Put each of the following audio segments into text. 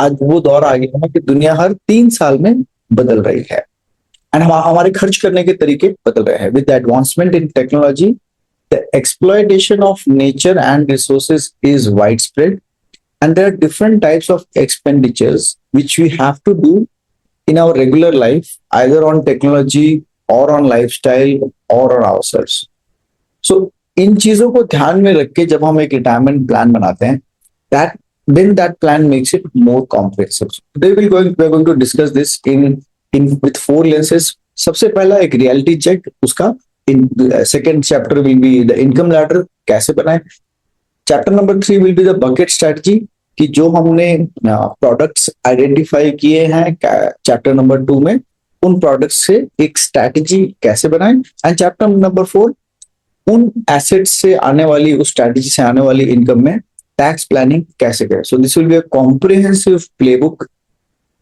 आज वो दौर आ गया है कि दुनिया हर 3 साल में बदल रही है, एंड हमारे खर्च करने के तरीके बदल रहे हैं। With the advancement in technology, the exploitation of nature and resources is wide spread, and there are different types of expenditures which we have to do in our regular life, either on technology or on lifestyle or on ourselves. So इन चीजों को ध्यान में रख के जब हम एक retirement plan बनाते हैं, that then that plan makes it more comprehensive. Today we're going to discuss this in with 4 lenses. सबसे पहला एक रियलिटी चेक, उसका in second chapter will be the income ladder, कैसे बनाए। Chapter number 3 will be the bucket strategy, कि जो हमने products identify किए हैं चैप्टर नंबर 2 में, उन प्रोडक्ट्स से एक स्ट्रैटेजी कैसे बनाएं। एंड चैप्टर नंबर 4, उन एसेट्स से आने वाली, उस स्ट्रैटेजी से आने वाली इनकम में टैक्स प्लानिंग कैसे करें। So this will be a comprehensive playbook.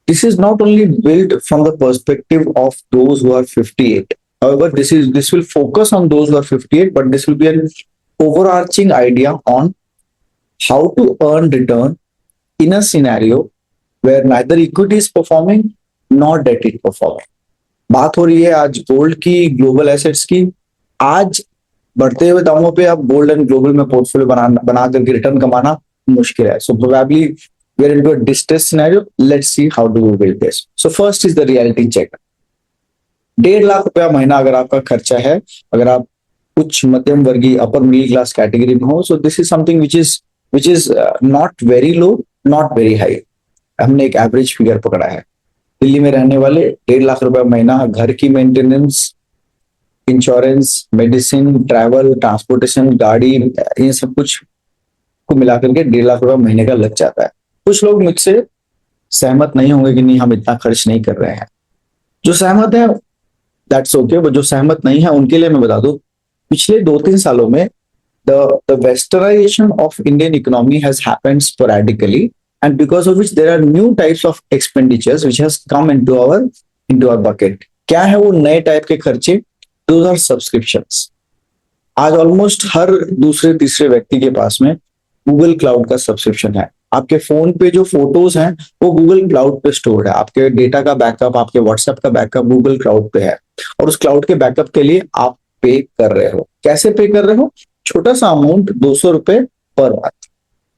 This is not only built from the perspective of those who are 58. However, this will focus on those who are 58, but this will be an overarching idea on how to earn return in a scenario where neither equity is performing nor debt is performing. बात हो रही है आज gold की, global assets की. आज बढ़ते हुए दामों पे अब गोल्ड एंड ग्लोबल में पोर्टफोलियो बना करके रिटर्न कमाना मुश्किल है. So probably we are into a distress scenario. Let's see how do we build this. So first is the reality check. 1.5 lakh रुपया महीना अगर आपका खर्चा है, अगर आप उच्च मध्यम वर्गीय अपर मिडिल क्लास कैटेगरी में हो, so this is something which is not very low, not very high. हमने एक एवरेज फिगर पकड़ा है. दिल्ली में रहने वाले 1.5 लाख रुपया महीना घर की maintenance, insurance, medicine, travel, transportation, गाड़ी, ये सब कुछ को मिलाकर के 1.5 लाख रुपया महीने का लग जाता है. कुछ लोग मुझसे सहमत नहीं होंगे कि नहीं हम इतना खर्च नहीं कर रहे हैं. जो सहमत है दैट्स ओके, वो जो सहमत नहीं है उनके लिए मैं बता दूं, पिछले 2-3 सालों में the westernization of Indian economy has happened sporadically, and because of which there are new types of expenditures which has come into our bucket. क्या है वो नए टाइप के खर्चे? Those are subscriptions. आज ऑलमोस्ट हर दूसरे तीसरे व्यक्ति के पास में गूगल क्लाउड का सब्सक्रिप्शन है. आपके फोन पे जो फोटोज हैं वो गूगल क्लाउड पे स्टोर्ड है. आपके डेटा का बैकअप, आपके व्हाट्सएप का बैकअप गूगल क्लाउड पे है, और उस क्लाउड के बैकअप के लिए आप पे कर रहे हो. कैसे पे कर रहे हो? छोटा सा अमाउंट, 200 रुपए पर मंथ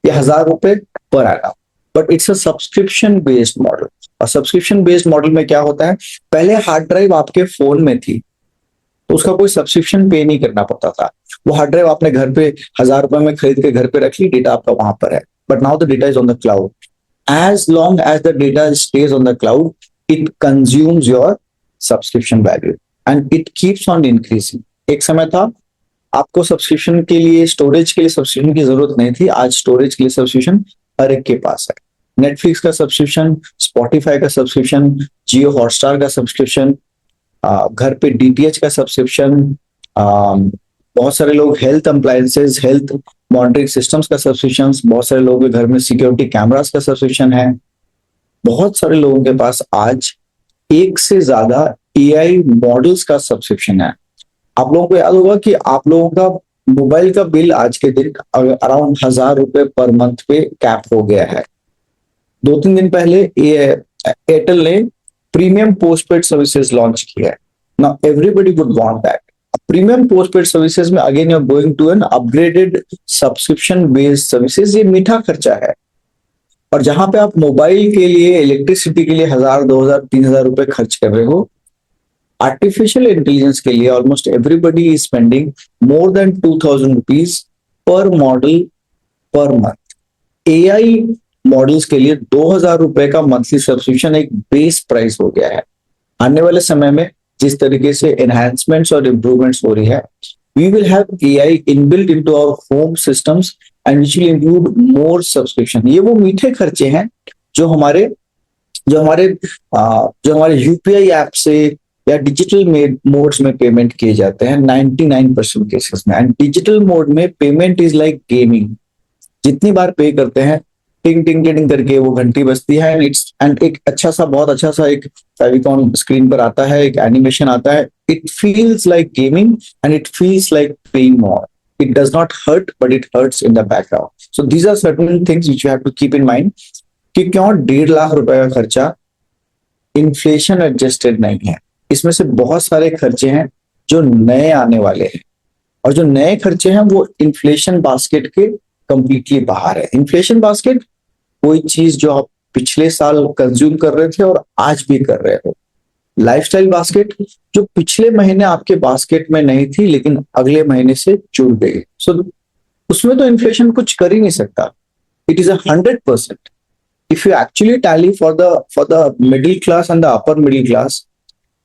या 1000 रुपए per annum, but it's a subscription based model. और सब्सक्रिप्शन बेस्ड मॉडल में क्या होता है, पहले हार्ड ड्राइव आपके फोन में थी तो उसका कोई सब्सक्रिप्शन पे नहीं करना पड़ता था. वो हार्ड ड्राइव आपने घर पे 1000 रुपए में खरीद के घर पे रख ली, डेटा आपका वहां पर है. But now the data is on the cloud. As long as the data stays on the cloud, it consumes your subscription value and it keeps on increasing. एक समय था आपको सब्सक्रिप्शन के लिए, स्टोरेज के लिए सब्सक्रिप्शन की जरूरत नहीं थी. आज स्टोरेज के लिए सब्सक्रिप्शन हर एक के पास है. नेटफ्लिक्स का सब्सक्रिप्शन, स्पॉटिफाई का सब्सक्रिप्शन, जियो हॉटस्टार का सब्सक्रिप्शन, घर पे डीटीएच का सब्सक्रिप्शन, बहुत सारे लोग health appliances, health monitoring systems का सब्सक्रिप्शन, बहुत सारे लोगों के घर में सिक्योरिटी कैमरास का सब्सक्रिप्शन है. बहुत सारे लोगों के पास आज एक से ज्यादा एआई मॉडल्स का सब्सक्रिप्शन है. आप लोगों को याद होगा कि आप लोगों का मोबाइल का बिल आज के दिन अराउंड 1000 रुपए पर मंथ पे कैप हो गया है. 2-3 दिन पहले एयरटेल ने प्रीमियम पोस्टपेड सर्विसेज लॉन्च किया है. Now everybody would want that. Premium postpaid services में again you are going to an upgraded subscription based services. ये मीठा खर्चा है. और जहां पे आप मोबाइल के लिए, इलेक्ट्रिसिटी के लिए 1000, 2000, 3000 रुपए खर्च कर रहे हो, आर्टिफिशियल इंटेलिजेंस के लिए almost everybody is spending more than 2000 rupees per model per month. AI models के लिए 2000 रुपए का मंथली सब्सक्रिप्शन एक बेस प्राइस हो गया है. आने वाले समय में जिस तरीके से एनहांसमेंट्स और इंप्रूवमेंट्स हो रही है, we will have AI inbuilt into our home systems and which will include more subscription. ये वो मीठे खर्चे हैं जो हमारे यूपीआई ऐप से या डिजिटल मोड्स में पेमेंट किए जाते हैं 99% केसेस में. एंड डिजिटल मोड में पेमेंट इज लाइक गेमिंग. जितनी बार पे करते हैं, टिंग टिंग टिंग करके वो घंटी बजती है, एंड एक अच्छा सा, बहुत अच्छा सा एक फेविकॉन स्क्रीन पर आता है, एक एनिमेशन आता है. It feels like gaming and it feels like paying more. It does not hurt, but it hurts in the background. So these are certain things which you have to keep in mind. कि क्यों 1.5 लाख रुपए का खर्चा inflation adjusted नहीं है। इसमें से बहुत सारे खर्चे हैं जो नए आने वाले हैं, और जो नए खर्चे हैं वो इन्फ्लेशन बास्केट के कंप्लीटली बाहर है। इन्फ्लेशन बास्केट कोई चीज जो आप पिछले साल कंज्यूम कर रहे थे और आज भी कर रहे हो। लाइफस्टाइल बास्केट जो पिछले महीने आपके बास्केट में नहीं थी लेकिन अगले महीने से जुड़ गई, सो उसमें तो इन्फ्लेशन कुछ कर ही नहीं सकता। It is 100%। if you actually tally for the middle class and the upper middle class,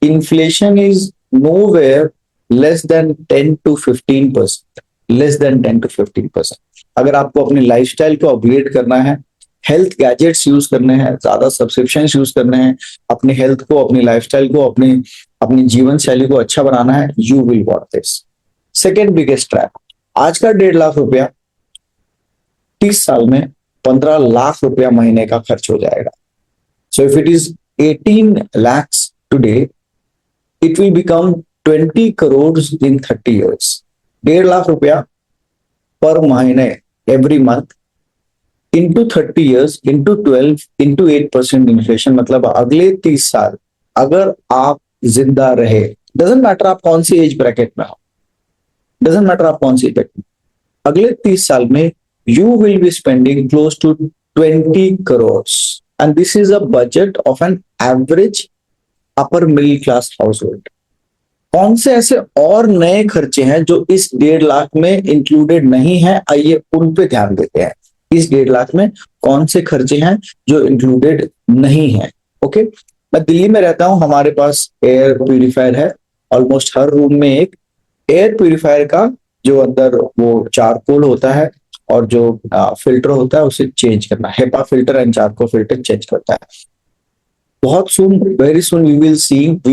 inflation is nowhere less than 10 to 15%, less than 10 to 15%। अगर आपको अपनी लाइफस्टाइल को अपग्रेड करना है, हेल्थ गैजेट्स यूज करने हैं, ज्यादा सब्सक्रिप्शन यूज करने हैं, अपनी हेल्थ को, अपनी लाइफस्टाइल को, अपनी अपनी जीवन शैली को अच्छा बनाना है, you will what this. Second biggest trap, आज का 1.5 लाख रुपया 30 साल में 15 लाख रुपया महीने का खर्च हो जाएगा। So if it is 18 lakhs today, it will become 20 crore in 30 years। 1.5 lakh रुपया पर महीने every month into 30 years into 12 into 8% inflation, मतलब अगले 30 साल अगर आप जिंदा रहे, डजेंट मैटर आप कौन सी एज ब्रैकेट में हो, डजेंट मैटर आप कौन सी एज, अगले 30 साल में you will be spending close to 20 crores, and this is a budget of an average upper middle class household। कौन से ऐसे और नए खर्चे हैं जो इस 1.5 लाख में इंक्लूडेड नहीं है, आइए उन पे ध्यान देते हैं। इस 1.5 लाख में कौन से खर्चे हैं जो इंक्लूडेड नहीं है। ओके, मैं दिल्ली में रहता हूं, हमारे पास एयर प्यूरिफायर है। ऑलमोस्ट हर रूम में एक एयर प्यूरिफायर का जो अंदर वो चारकोल होता है और जो फिल्टर होता है उसे चेंज करना, HEPA filter and charcoal filter change करता है। बहुत soon, very soon we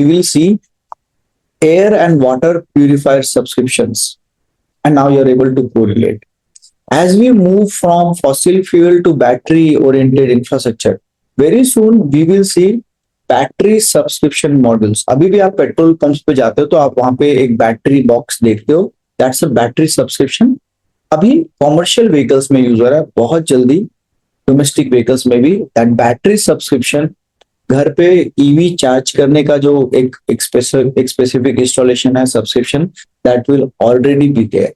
will see air and water purifier subscriptions, and now you are able to correlate. As we move from fossil fuel to battery oriented infrastructure, very soon we will see battery subscription models. अभी भी आप petrol pump पे जाते हो तो आप वहां पे एक बैटरी बॉक्स देखते हो, दैट्स अ बैटरी सब्सक्रिप्शन। अभी कॉमर्शियल व्हीकल्स में यूज हो रहा है, बहुत जल्दी डोमेस्टिक व्हीकल्स में भी दैट बैटरी सब्सक्रिप्शन, घर पे ईवी चार्ज करने का जो एक स्पेसिफिक इंस्टॉलेशन है, subscription, that will already be there.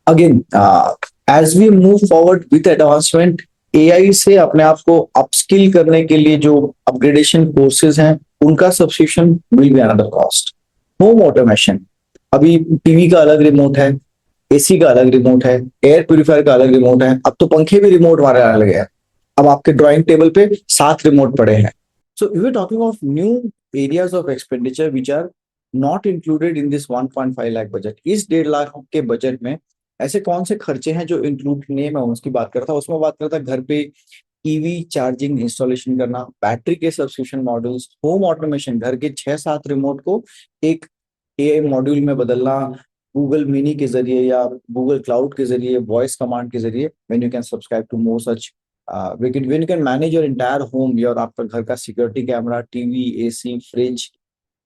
Again as we move forward with advancement, AI से अपने आप को अपस्किल करने के लिए जो अपग्रेडेशन कोर्सेज हैं उनका subscription will be another cost. Home automation, अभी टीवी का अलग रिमोट है, एसी का अलग रिमोट है, एयर प्यूरिफायर का अलग रिमोट है, अब तो पंखे भी रिमोट वाले अलग है। अब आपके ड्राइंग टेबल पे 7 रिमोट पड़े हैं। So we are talking of new areas of expenditure which are not included in this 1.5 lakh budget. इस 1.5 लाख के बजट में ऐसे कौन से खर्चे हैं जो इंक्लूड नहीं, मैं उसकी बात करता हूँ। उसमें बात करता घर पे ईवी चार्जिंग इंस्टॉलेशन करना, बैटरी के सब्सक्रिप्शन मॉड्यूल्स, होम ऑटोमेशन, घर के 6-7 रिमोट को एक एआई मॉड्यूल में बदलना, गूगल मिनी के जरिए या गूगल क्लाउड के जरिए, वॉइस कमांड के जरिए, when you can subscribe to more such when you can manage your entire home, your आपका घर का security camera, TV, AC, fridge,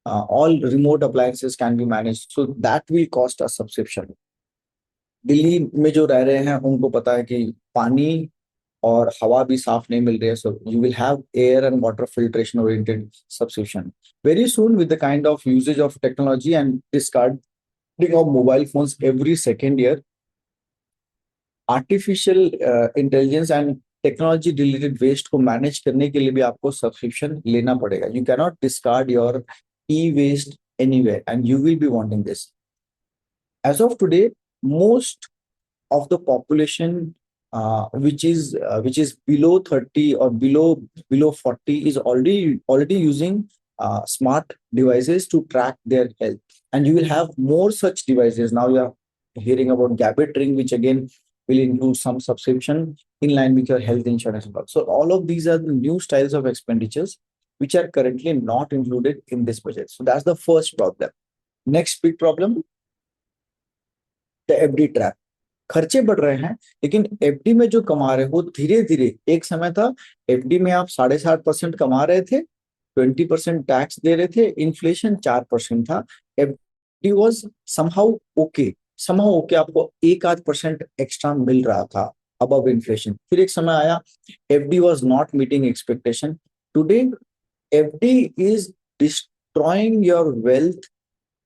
all remote appliances can be manage, so that will cost a subscription. Delhi में जो रह रहे हैं उनको पता है कि पानी और हवा भी साफ नहीं मिल रही है, so you will have air and water filtration oriented subscription very soon with the kind of usages of technology and discarding of mobile phones every second year. Artificial intelligence and technology related waste को manage करने के लिए भी आपको subscription लेना पड़ेगा। You can not discard your e waste anywhere and you will be wanting this. As of today, most of the population which is below 30 or below 40 is already using smart devices to track their health, and you will have more such devices. Now you are hearing about Gabit ring, which again will include some subscription in line with your health insurance. So all of these are the new styles of expenditures which are currently not included in this budget. So that's the first problem. Next big problem, FD trap. खर्चे बढ़ रहे हैं लेकिन FD में जो कमा रहे हो धीरे धीरे, एक समय था एफडी में आप 7.5% कमा रहे थे, 20% टैक्स दे रहे थे, इन्फ्लेशन 4% था, एफडी वाज समहाउ ओके, आपको 1-8% एक्स्ट्रा मिल रहा था। above inflation. फिर एक समय आया FD was not meeting expectation. Today FD is destroying your wealth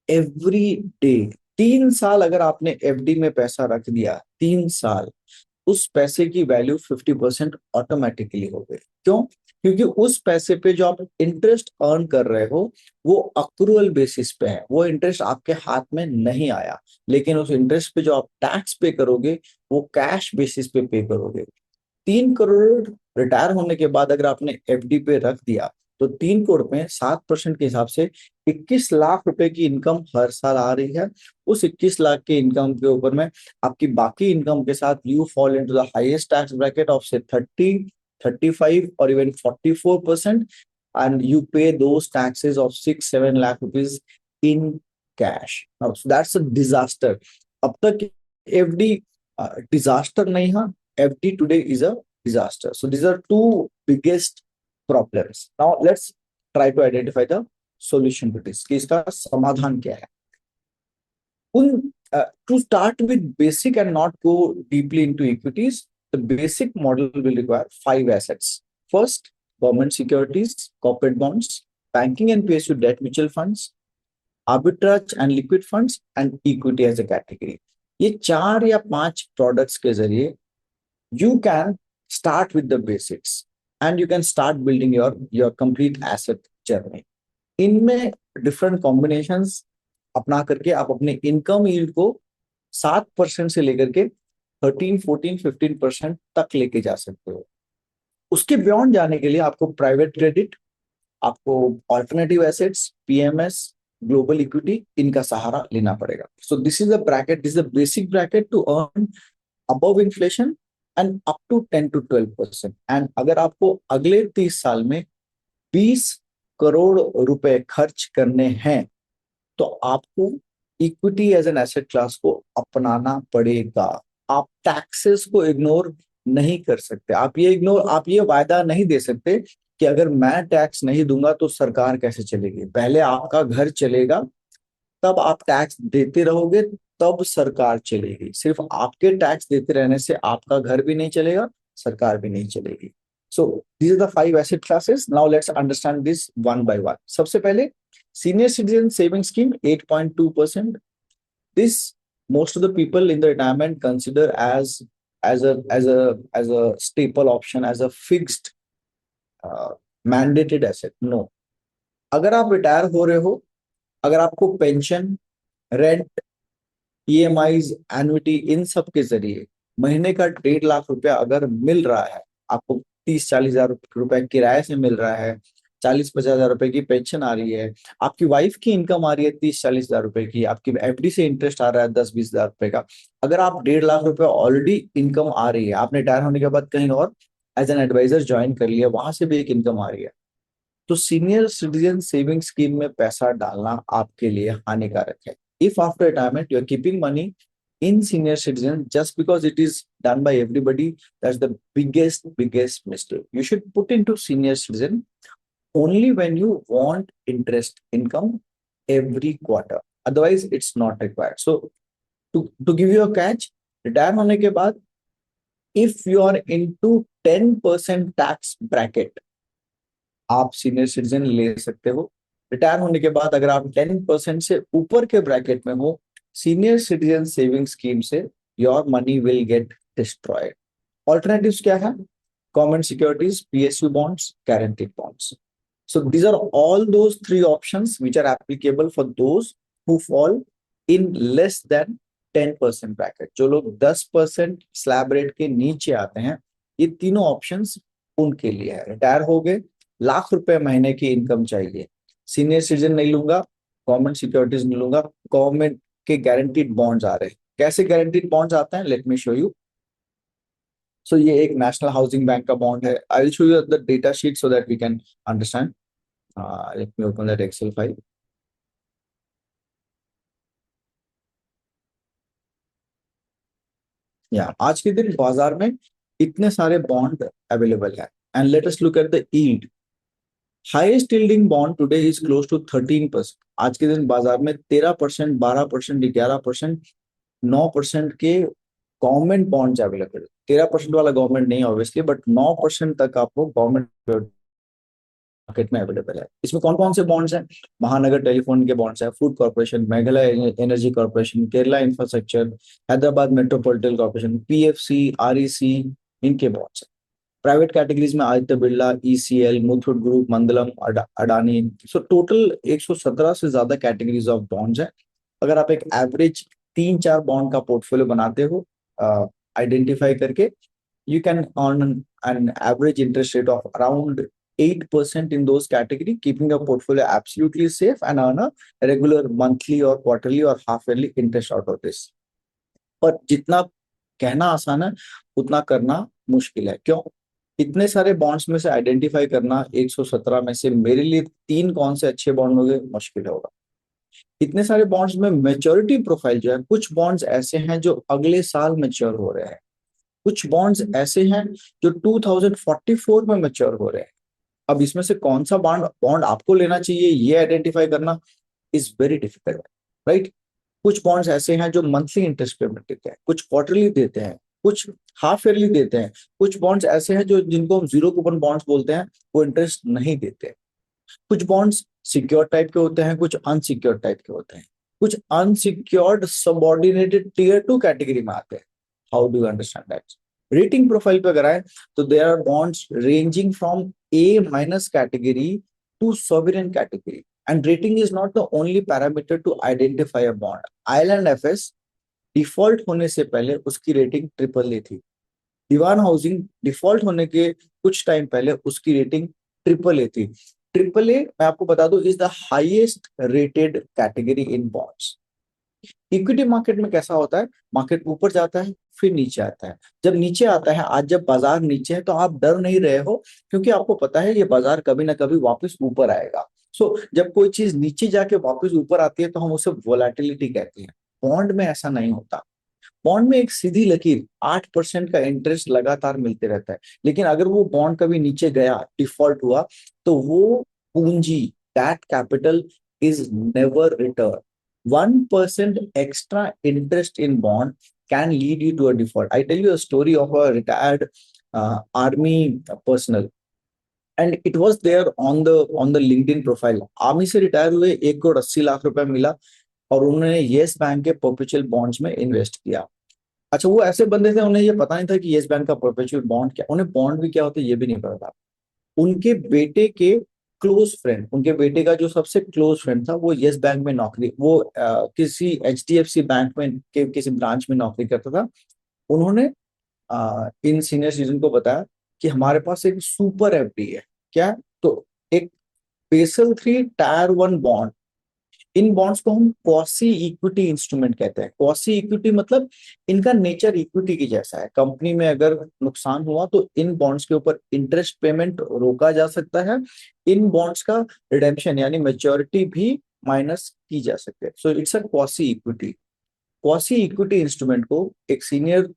every day. 3 साल अगर आपने FD में पैसा रख दिया, 3 साल, उस पैसे की वैल्यू 50% ऑटोमेटिकली हो गई। क्यों? क्योंकि उस पैसे पे जो आप इंटरेस्ट अर्न कर रहे हो वो अक्रूअल बेसिस पे है, वो इंटरेस्ट आपके हाथ में नहीं आया, लेकिन उस इंटरेस्ट पे जो आप टैक्स पे करोगे वो कैश बेसिस पे करोगे। 3 करोड़ रिटायर होने के बाद अगर आपने FD पे रख दिया तो 3 करोड़ में 7% के हिसाब से 21 लाख रुपए की इनकम हर साल आ रही है। उस 21 लाख के इनकम के ऊपर में आपकी बाकी इनकम के साथ you fall into the highest tax bracket of से 30, 35 और even 44%, and you pay those taxes of 6, 7 lakh rupees in cash. Now, so that's a disaster. अब तक FD डिजास्टर नहीं था, FD today is a disaster. So these are two biggest problems. Now let's try to identify the solution to this. कि इसका समाधान क्या है? उन to start with basic and not go deeply into equities, the basic model will require 5 assets. First, government securities, corporate bonds, banking and PSU debt mutual funds, arbitrage and liquid funds, and equity as a category. ये 4 या 5 products के जरिए you can start with the basics and you can start building your complete asset journey. इनमें different combinations अपना करके आप अपने income yield को 7% से लेकर के 13, 14, 15% तक लेके जा सकते हो। उसके बियॉन्ड जाने के लिए आपको प्राइवेट क्रेडिट, आपको alternative assets, PMS, global equity, इनका सहारा लेना पड़ेगा। So this is a bracket, this is the basic bracket to earn above inflation and up to 10 to 12%। And अगर आपको अगले 30 साल में 20 करोड़ रुपए खर्च करने हैं तो आपको equity as an asset class को अपनाना पड़ेगा। आप टैक्सेस को इग्नोर नहीं कर सकते। आप ये वायदा नहीं दे सकते कि अगर मैं टैक्स नहीं दूंगा तो सरकार कैसे चलेगी। पहले आपका घर चलेगा, तब आप टैक्स देते रहोगे, तब सरकार चलेगी। सिर्फ आपके टैक्स देते रहने से आपका घर भी नहीं चलेगा, सरकार भी नहीं चलेगी। सो these are the 5 asset classes. Now let's understand this one by one. सबसे पहले senior citizen saving scheme 8.2%. This most of the people in the retirement consider as a staple option, as a fixed mandated asset. No. अगर आप retire हो रहे हो, अगर आपको pension, rent, EMIs, annuity, इन सब के जरिए महीने का 1.5 लाख रुपया अगर मिल रहा है, आपको 30-40 हजार रुपए किराए से मिल रहा है, 40-50 हजार रुपए की पेंशन आ रही है, आपकी वाइफ की इनकम आ रही है 30-40 हजार रुपए की, आपकी FD से इंटरेस्ट आ रहा है 10-20 हजार रुपए का, अगर आप 1.5 लाख रुपए ऑलरेडी इनकम आ रही है, आपने रिटायर होने के बाद कहीं और एज एन एडवाइजर ज्वाइन कर लिया, वहां से भी एक इनकम आ रही है, तो सीनियर सिटीजन सेविंग स्कीम में पैसा डालना आपके लिए हानिकारक है। If after retirement you are keeping money in senior citizen just because it is done by everybody, that's the biggest mistake. You should put into senior citizen only when you want interest income every quarter. Otherwise, it's not required. So, to give you a catch, retire होने के बाद, if you are into 10% tax bracket, आप senior citizen ले सकते हो। Retire होने के बाद अगर आप 10% से ऊपर के ब्रैकेट में हो, सीनियर सिटीजन सेविंग स्कीम से your money will get destroyed. Alternatives क्या है? Government securities, PSU bonds, guaranteed bonds. So these are all those 3 options which are applicable for those who fall in less than 10% bracket. जो लोग 10% slab rate के नीचे आते हैं, ये तीनों ऑप्शंस उनके लिए है। रिटायर हो गए, लाख रुपए महीने की इनकम चाहिए, सीनियर सिटीजन नहीं लूंगा, गवर्नमेंट सिक्योरिटीज नहीं लूंगा, गवर्नमेंट के गारंटीड बॉन्ड्स आ रहे हैं। कैसे गारंटीड बॉन्ड्स आते हैं? Let me show you. So ये एक नेशनल हाउसिंग बैंक का बॉन्ड है। I will show you the data sheet so that we can understand. Let me open that excel file. या आज के दिन बाजार में इतने सारे बॉन्ड अवेलेबल है, and let us look at the yield. Highest yielding bond today is close to 13%। आज के दिन बाजार में 13%, 12%, 11%, 9% के गवर्नमेंट बॉन्ड्स अवेलेबल, 13% वाला गवर्नमेंट नहीं ऑब्वियसली, बट 9% तक आपको गवर्नमेंट मार्केट में अवेलेबल है। इसमें कौन कौन से बॉन्ड्स हैं? महानगर टेलीफोन के बॉन्ड्स है, food corporation, Meghalaya energy corporation, Kerala infrastructure, Hyderabad metropolitan corporation, PFC, REC, इनके बॉन्ड्स है। प्राइवेट कैटेगरीज में Aditya Birla, ECL, Muthoot group, Mandalam, Adani. So total 117 से ज्यादा कैटेगरीज ऑफ बॉन्ड्स है। अगर आप एक एवरेज 3-4 बॉन्ड का पोर्टफोलियो बनाते हो आइडेंटिफाई करके, you can earn an average interest rate of around 8% in those category, keeping your portfolio absolutely safe and earn a regular monthly or quarterly or half yearly interest out of this. पर जितना कहना आसान है उतना करना मुश्किल है। क्यों? इतने सारे बॉन्ड्स में से आइडेंटिफाई करना 117 में से मेरे लिए 3 कौन से अच्छे बॉन्ड होंगे मुश्किल होगा। इतने सारे बॉन्ड्स में मैच्योरिटी प्रोफाइल जो है, कुछ बॉन्ड्स ऐसे हैं जो अगले साल मैच्योर हो रहे हैं, कुछ बॉन्ड्स ऐसे हैं जो 2044 में मैच्योर हो रहे हैं। अब इसमें से कौन सा बॉन्ड बॉन्ड आपको लेना चाहिए ये आइडेंटिफाई करना इज वेरी डिफिकल्ट, राइट? कुछ बॉन्ड्स ऐसे हैं जो मंथली इंटरेस्ट पेमेंट देते हैं, कुछ क्वार्टरली देते हैं, कुछ हाफ ईयरली देते हैं, कुछ बॉन्ड्स ऐसे हैं जो जिनको हम जीरो कूपन बॉन्ड्स बोलते हैं, वो इंटरेस्ट नहीं देते। कुछ बॉन्ड्स सिक्योर टाइप के होते हैं, कुछ अनसिक्योर टाइप के होते हैं, कुछ अनसिक्योर्ड सबऑर्डिनेटेड टीयर 2 कैटेगरी में आते हैं। How do you understand that? Rating profile पे अगर आए तो there are bonds ranging from A minus category to sovereign category, and rating is not the only parameter to identify a bond. IL&FS default होने से पहले उसकी rating triple A थी। दीवान housing default होने के कुछ टाइम पहले उसकी रेटिंग ट्रिपल ए थी। ट्रिपल ए मैं आपको बता दूं is the highest rated category in bonds. Equity market में कैसा होता है? मार्केट ऊपर जाता है फिर नीचे आता है। जब नीचे आता है, आज जब बाजार नीचे है तो आप डर नहीं रहे हो, क्योंकि आपको पता है ये बाजार कभी ना कभी वापस ऊपर आएगा। जब कोई चीज नीचे जाके वापस ऊपर आती है तो हम उसे वोलेटिलिटी कहते हैं। बॉन्ड में ऐसा नहीं होता। बॉन्ड में एक सीधी लकीर 8% का इंटरेस्ट लगातार मिलते रहता है, लेकिन अगर वो बॉन्ड कभी नीचे गया, डिफॉल्ट हुआ, तो वो पूंजी, that capital is never return. 1% extra interest in bond can lead you to a default. I tell you a story of a retired army personnel, and it was there on the LinkedIn profile. Army से retire हुए, 1,80,00,000 रुपए मिला और उन्होंने yes bank के perpetual bonds में invest किया। अच्छा, वो ऐसे बंदे थे, उन्हें ये पता नहीं था कि येस बैंक का परपेचुअल बॉन्ड क्या, उन्हें बॉन्ड भी क्या होता है ये भी नहीं पता था। उनके बेटे के क्लोज फ्रेंड, उनके बेटे का जो सबसे क्लोज फ्रेंड था वो येस बैंक में नौकरी, वो किसी एचडीएफसी बैंक में के किसी ब्रांच में नौकरी करता था। उन्होंने इन सीनियर सिटीजन को बताया कि हमारे पास एक सुपर एफडी है। क्या? तो एक बेसल 3 टायर 1 बॉन्ड। इन बॉन्ड्स को हम क्वासी इक्विटी इंस्ट्रूमेंट कहते हैं। क्वासी इक्विटी मतलब इनका नेचर इक्विटी की जैसा है। कंपनी में अगर नुकसान हुआ तो इन बॉन्ड्स के ऊपर इंटरेस्ट पेमेंट रोका जा सकता है, इन बॉन्ड्स का रिडेम्पशन यानी मैच्योरिटी भी माइनस की जा सकती है। So it's a quasi equity. Quasi equity instrument को एक सीनियर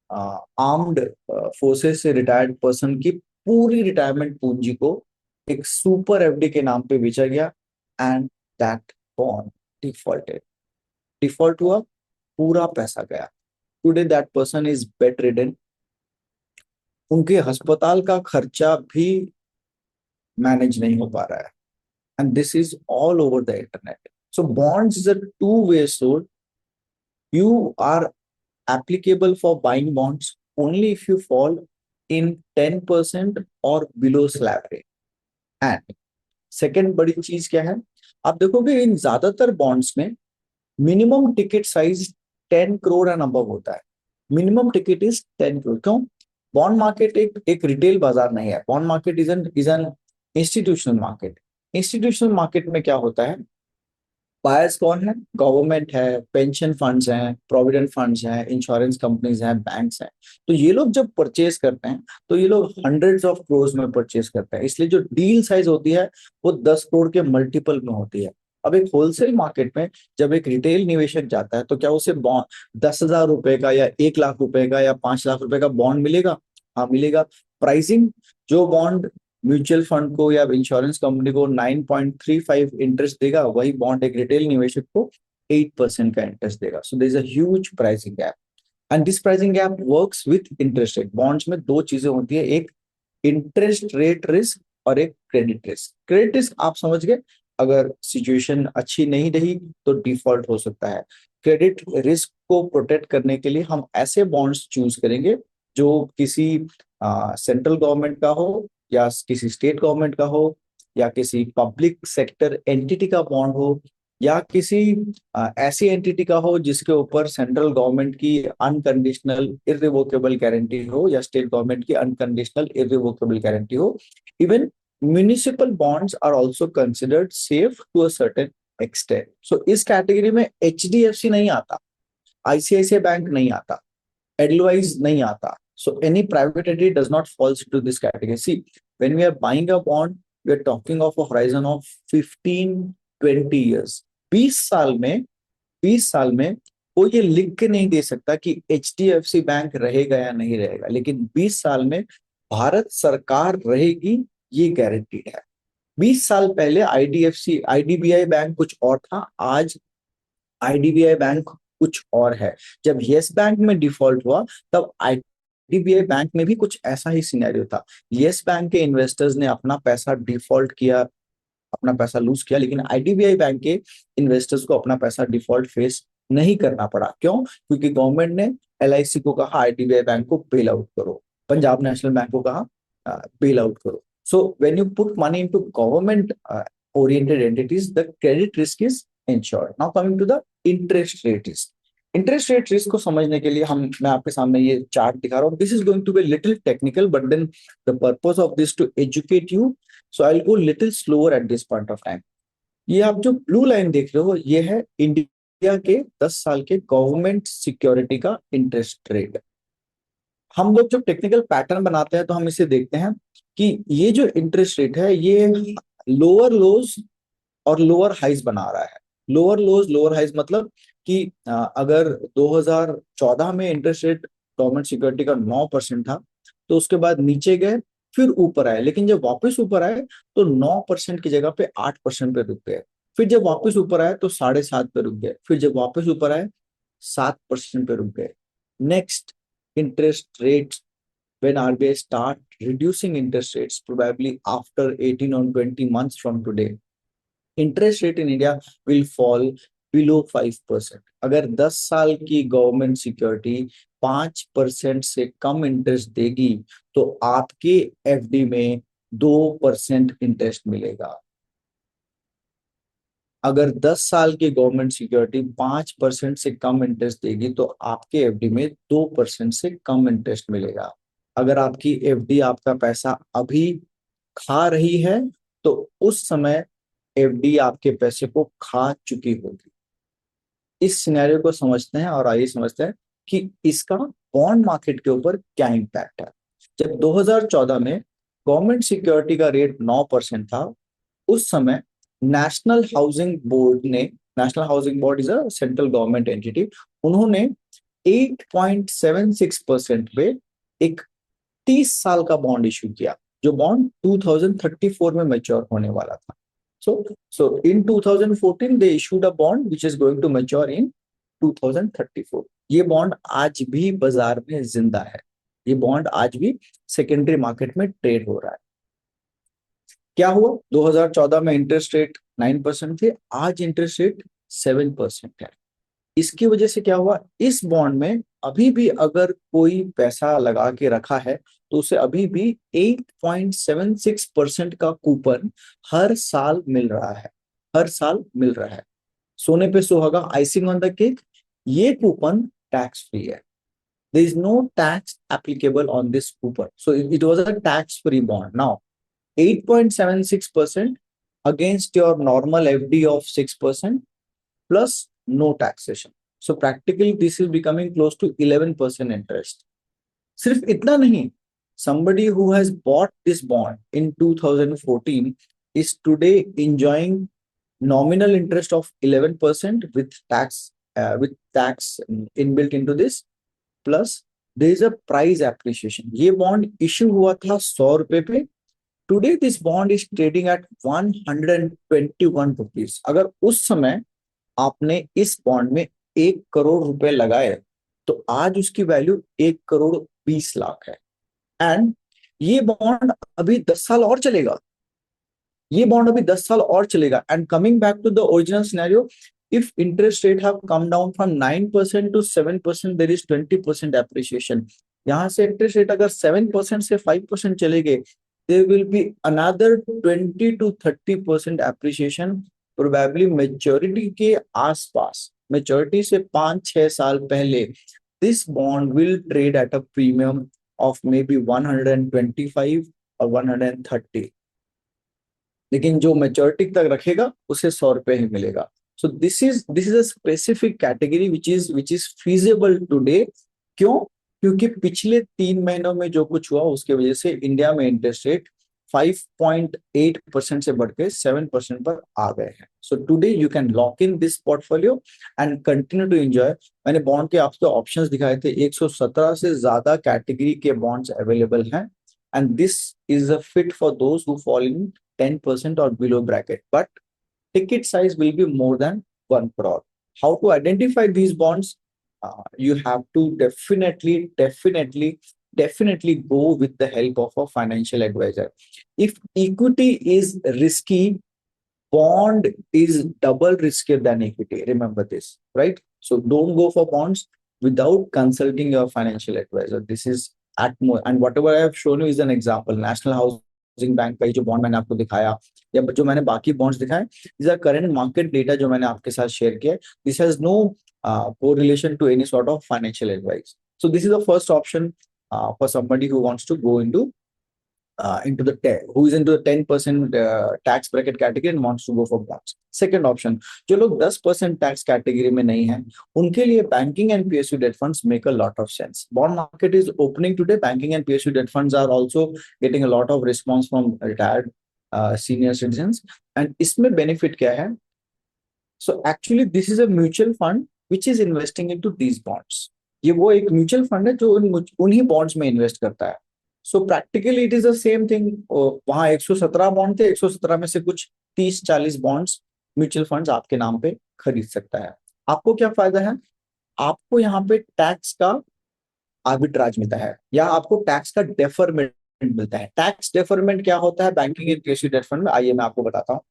आर्म्ड फोर्सेस से रिटायर्ड पर्सन की पूरी रिटायरमेंट पूंजी को एक सुपर एफडी के नाम पे बेचा गया, and that bond defaulted. Default हुआ, पूरा पैसा गया। Today that person is bed ridden. उनके अस्पताल का खर्चा भी मैनेज नहीं हो पा रहा है, and this is all over the internet. So bonds is a two way sword. You are applicable for buying bonds only if you fall in 10% or below slab rate. And second बड़ी चीज क्या है? आप देखोगे इन ज्यादातर bonds में minimum ticket size 10 crore and above होता है। Minimum ticket is 10 crore. क्यों? बॉन्ड मार्केट एक रिटेल बाजार नहीं है। Bond market is an institutional market. Institutional market में क्या होता है? बायर्स कौन है? गवर्नमेंट है, पेंशन फंड्स हैं, प्रोविडेंट फंड्स हैं, इंश्योरेंस कंपनीज हैं, बैंक्स हैं। तो ये लोग जब परचेज करते हैं तो ये लोग हंड्रेड्स ऑफ करोड़ में परचेज करते हैं, इसलिए जो डील साइज होती है वो 10 करोड़ के मल्टीपल में होती है। अब एक होलसेल मार्केट में जब एक रिटेल निवेशक जाता है तो क्या उसे 10,000 रुपए का या 1 लाख रुपए का या 5 लाख रुपए का बॉन्ड मिलेगा? हाँ मिलेगा। प्राइसिंग, जो बॉन्ड म्यूचुअल फंड को या इंश्योरेंस कंपनी को 9.35 इंटरेस्ट देगा, वही बॉन्ड एक रिटेल निवेशक को 8% का इंटरेस्ट देगा। So there is a huge pricing gap. And this pricing gap works with interest rate. Bonds में दो चीजें होती है, एक इंटरेस्ट रेट रिस्क और एक क्रेडिट रिस्क। क्रेडिट रिस्क आप समझ गए, अगर सिचुएशन अच्छी नहीं रही तो डिफॉल्ट हो सकता है। क्रेडिट रिस्क को प्रोटेक्ट करने के लिए हम ऐसे बॉन्ड्स चूज करेंगे जो किसी सेंट्रल गवर्नमेंट का हो, या किसी स्टेट गवर्नमेंट का हो, या किसी पब्लिक सेक्टर एंटिटी का बॉन्ड हो, या किसी ऐसी एंटिटी का हो जिसके ऊपर सेंट्रल गवर्नमेंट की अनकंडीशनल इररिवोकेबल गारंटी हो, या स्टेट गवर्नमेंट की अनकंडीशनल इररिवोकेबल गारंटी हो। Even municipal bonds are also considered safe to a certain extent. So इस कैटेगरी में एचडीएफसी नहीं आता, आईसीआईसीआई बैंक नहीं आता, एडलवाइज नहीं आता। So any private entity does not falls into this category. See, when we are buying a bond, we are talking of a horizon of 15-20 years. 20 साल में कोई ये लिख के नहीं दे सकता कि एचडीएफसी बैंक रहेगा या नहीं रहेगा, लेकिन 20 साल में भारत सरकार रहेगी, ये गारंटीड है। 20 साल पहले आईडीएफसी आईडीबीआई बैंक कुछ और था, आज आईडीबीआई बैंक कुछ और है। जब येस बैंक में डिफॉल्ट हुआ तब आईडीबीआई बैंक में भी कुछ ऐसा ही सिनेरियो था। येस बैंक के इन्वेस्टर्स ने अपना पैसा डिफॉल्ट किया, अपना पैसा लूज किया, लेकिन आईडीबीआई बैंक के इन्वेस्टर्स को अपना पैसा डिफॉल्ट फेस नहीं करना पड़ा। क्यों? क्योंकि गवर्नमेंट ने एलआईसी को कहा आईडीबीआई बैंक को बेल आउट करो, पंजाब नेशनल बैंक को कहा बेल आउट करो। So when you put money into government oriented entities, the credit risk is ensured. Now coming to the interest rate risk. Interest rate risk को समझने के लिए मैं आपके सामने ये चार्ट दिखा रहा हूँ। This is going to be little technical, but then the purpose of this to educate you, so I will go little slower at this point of time. ये आप जो ब्लू लाइन देख रहे हो, ये है इंडिया के 10 साल के गवर्नमेंट सिक्योरिटी का इंटरेस्ट रेट। हम लोग जब टेक्निकल पैटर्न बनाते हैं तो हम इसे देखते हैं कि ये जो इंटरेस्ट रेट है ये लोअर लोज और लोअर हाइज बना रहा है। लोअर लोज लोअर हाइज मतलब कि अगर 2014 में इंटरेस्ट रेट गवर्नमेंट सिक्योरिटी का 9% था, तो उसके बाद नीचे गए, फिर ऊपर आए, लेकिन जब वापस ऊपर आए तो 9% की जगह पे 8% पे रुक गए। फिर जब वापस ऊपर आए तो 7.5 पे रुक गए, फिर जब वापस ऊपर आए 7% पे रुक गए। Next, interest rates, when RBI start reducing interest rates probably after 18 or 20 months from today, interest rate in India will fall below 5%। अगर 10 साल की गवर्नमेंट सिक्योरिटी 5% से कम इंटरेस्ट देगी तो आपके एफडी में 2% इंटरेस्ट मिलेगा। अगर 10 साल की गवर्नमेंट सिक्योरिटी 5% से कम इंटरेस्ट देगी तो आपके एफडी में 2% से कम इंटरेस्ट मिलेगा। अगर आपकी एफडी आपका पैसा अभी खा रही है तो उस समय एफडी आपके पैसे को खा चुकी होगी। इस सिनेरियो को समझते हैं और आइए समझते हैं कि इसका बॉन्ड मार्केट के ऊपर क्या इंपैक्ट है। जब 2014 में गवर्नमेंट सिक्योरिटी का रेट 9% था, उस समय नेशनल हाउसिंग बोर्ड ने, national housing board is a central government entity, उन्होंने 8.76% पे एक 30 साल का बॉन्ड इशू किया, जो बॉन्ड 2034 में मैच्योर होने वाला था। So in 2014 they issued a bond which is going to mature in 2034। ये बॉन्ड आज भी बाजार में जिंदा है, ये बॉन्ड आज भी सेकेंडरी मार्केट में ट्रेड हो रहा है। क्या हुआ? 2014 में इंटरेस्ट रेट 9% थे, आज इंटरेस्ट रेट 7% है। इसकी वजह से क्या हुआ? इस बॉन्ड में अभी भी अगर कोई पैसा लगा के रखा है तो उसे अभी भी 8.76% का कूपन हर साल मिल रहा है, हर साल मिल रहा है। सोने पे सुहागा, आइसिंग ऑन द केक, ये कूपन टैक्स फ्री है। There is no tax applicable on this coupon. So it was a tax-free bond. Now, 8.76% against your normal FD of 6% plus no taxation. So practically this is becoming close to 11% interest. सिर्फ इतना नहीं, somebody who has bought this bond in 2014 is today enjoying nominal interest of 11% with tax inbuilt into this, plus there is a price appreciation. ये bond issue हुआ था 100 रुपए पे, today this bond is trading at 121 rupees. अगर उस समय आपने इस बॉन्ड में 1 करोड़ रुपए लगाए तो आज उसकी वैल्यू 1 करोड़ 20 लाख है। एंड ये बॉन्ड अभी 10 साल और चलेगा, ये बॉन्ड अभी 10 साल और चलेगा। And coming back to the original scenario, if interest rate have come down from 9% to 7%, there is 20% appreciation. यहां से इंटरेस्ट रेट अगर 7% से 5% चले गए, there will be another 20 to 30% appreciation, probably maturity के आसपास, मेच्योरिटी से 5-6 साल पहले this bond will trade at a premium of may be 125 और 130, लेकिन जो मेच्योरिटी तक रखेगा उसे 100 रुपए ही मिलेगा। सो this is a specific category which is feasible today. क्यों? क्योंकि पिछले 3 महीनों में जो कुछ हुआ उसके वजह से इंडिया में इंटरेस्ट रेट 5.8% से बढ़ के 7% पर आ गए हैं। So today you can lock in this portfolio and continue to enjoy. मैंने बॉन्ड के आपको ऑप्शंस दिखाए थे, 117 से ज्यादा कैटेगरी के बॉन्ड्स अवेलेबल हैं, and this is a fit for those who fall in 10% or below bracket, but ticket size will be more than 1 crore. How to identify these bonds? You have to definitely go with the help of a financial advisor. If equity is risky, bond is double riskier than equity. Remember this, right? So don't go for bonds without consulting your financial advisor. This is at more, and whatever I have shown you is an example. National housing bank का जो bond मैंने आपको दिखाया, या जो मैंने बाकी bonds दिखाए, this are current market data जो मैंने आपके साथ शेयर किया। This has no correlation to any sort of financial advice. So this is the first option for somebody who wants to go into the who is into the 10% tax bracket category and wants to go for bonds. Second option, जो लोग 10% tax category में नहीं हैं, उनके लिए banking and PSU debt funds make a lot of sense. Bond market is opening today. Banking and PSU debt funds are also getting a lot of response from retired senior citizens. And इसमें benefit क्या है? So actually this is a mutual fund which is investing into these bonds. ये वो एक mutual fund है जो उन्हीं bonds में इन्वेस्ट करता है। So practically it is the same thing. वहां 117 बॉन्ड थे, 117 में से कुछ 30-40 बॉन्ड्स म्यूचुअल फंड्स आपके नाम पे खरीद सकता है। आपको क्या फायदा है? आपको यहाँ पे टैक्स का आर्बिट्राज मिलता है, या आपको टैक्स का डेफरमेंट मिलता है। टैक्स डेफरमेंट क्या होता है banking and PSU debt fund में, आइए मैं आपको बताता हूँ।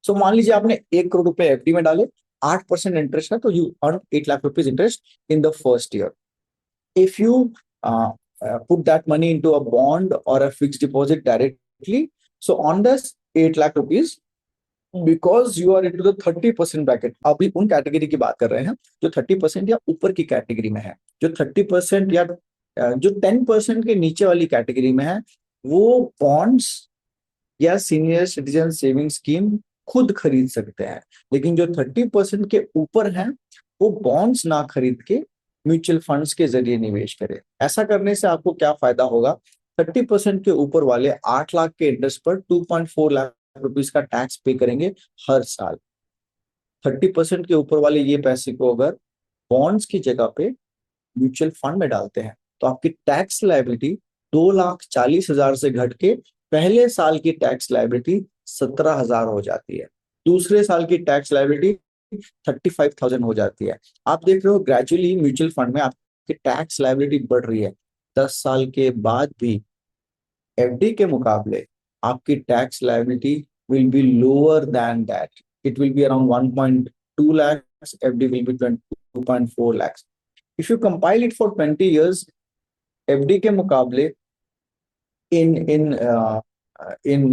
सो मान लीजिए आपने 1 करोड़ रुपए एफडी में डाले, 8% इंटरेस्ट है, तो you earn 8 lakh rupees interest in the first year. If you put that money into a bond or a fixed deposit directly, so on this 8 lakh rupees, because you are into the 30% bracket, अभी उन category की बात कर रहे हैं जो 30% या ऊपर की कैटेगरी में है। जो 30% या जो 10% के नीचे वाली कैटेगरी में है, वो बॉन्ड्स या सीनियर सिटीजन सेविंग स्कीम खुद खरीद सकते हैं। लेकिन जो 30% के ऊपर हैं, वो बॉन्ड्स ना खरीद के म्यूचुअल फंड्स के जरिए निवेश करें। ऐसा करने से आपको क्या फायदा होगा? 30% के ऊपर वाले 8 लाख के इंटरेस्ट पर 2.4 लाख रुपीस का टैक्स पे करेंगे हर साल। 30% के ऊपर वाले ये पैसे को अगर बॉन्ड्स की जगह पे म्यूचुअल फंड में डालते हैं, तो आपकी टैक्स लायबिलिटी 2,40,000 से घट के पहले साल की टैक्स लायबिलिटी 17,000 हो जाती है। दूसरे साल की टैक्स लायबिलिटी 35,000 हो जाती है। आप देख रहे हो ग्रेजुअली म्यूचुअल फंड में आपकी टैक्स लायबिलिटी बढ़ रही है। 10 साल के बाद भी एफडी के मुकाबले आपकी tax liability will be lower than that. It will be around 1.2 lakhs, FD will be 2.4 lakhs। If you compile it for 20 years, FD के मुकाबले इन इन इन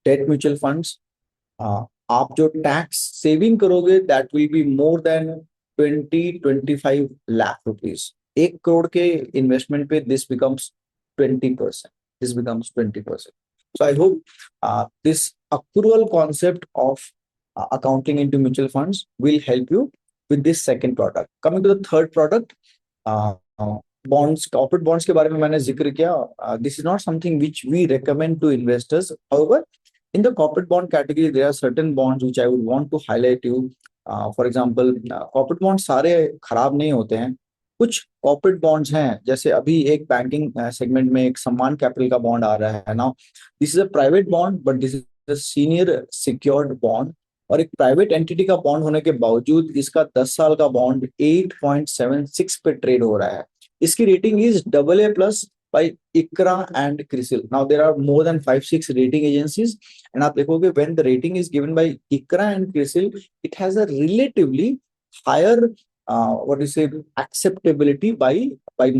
डेट म्यूचुअल फंड्स आप जो टैक्स सेविंग करोगे that will be more than 20-25 lakh rupees. 1 crore के investment पे this becomes 20%। This becomes 20%। So I hope this accrual concept of accounting into mutual funds will help you with this second product. Coming to the third product, bonds, corporate bonds के बारे में मैंने जिक्र किया। This is not something which we recommend to investors. However, in the corporate bond category, there are certain bonds which I would want to highlight you. For example, corporate bonds सारे खराब नहीं होते हैं। कुछ corporate bonds हैं, जैसे अभी एक बैंकिंग सेगमेंट में एक सम्मान कैपिटल का बॉन्ड आ रहा है। Now this is a private bond, but this is a senior secured bond और एक प्राइवेट एंटिटी का बॉन्ड होने के बावजूद इसका 10 साल का बॉन्ड 8.76 पे ट्रेड हो रहा है। इसकी rating is AA+ by ICRA and CRISIL. Now there are more than 5-6 rating agencies, and आप देखोगे when the rating is given by ICRA and CRISIL, it has a relatively higher what do you say acceptability by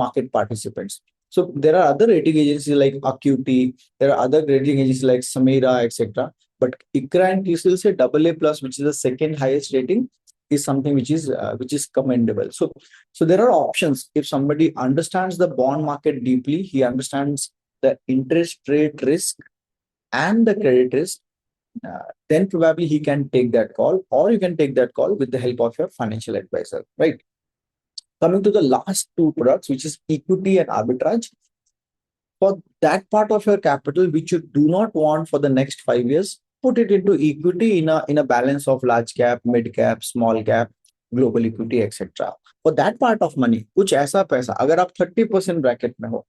market participants. So there are other rating agencies like Acuity, there are other rating agencies like Samira, etc. But ICRA and TCL say AA+, which is the second highest rating, is something which is commendable. So there are options. If somebody understands the bond market deeply, he understands the interest rate risk and the credit risk, then probably he can take that call, or you can take that call with the help of your financial advisor, right? Coming to the last two products, which is equity and arbitrage. For that part of your capital which you do not want for the next 5 years, put it into equity in a balance of large cap, mid cap, small cap, global equity, etc. For that part of money, कुछ ऐसा पैसा, अगर आप 30% bracket में हो,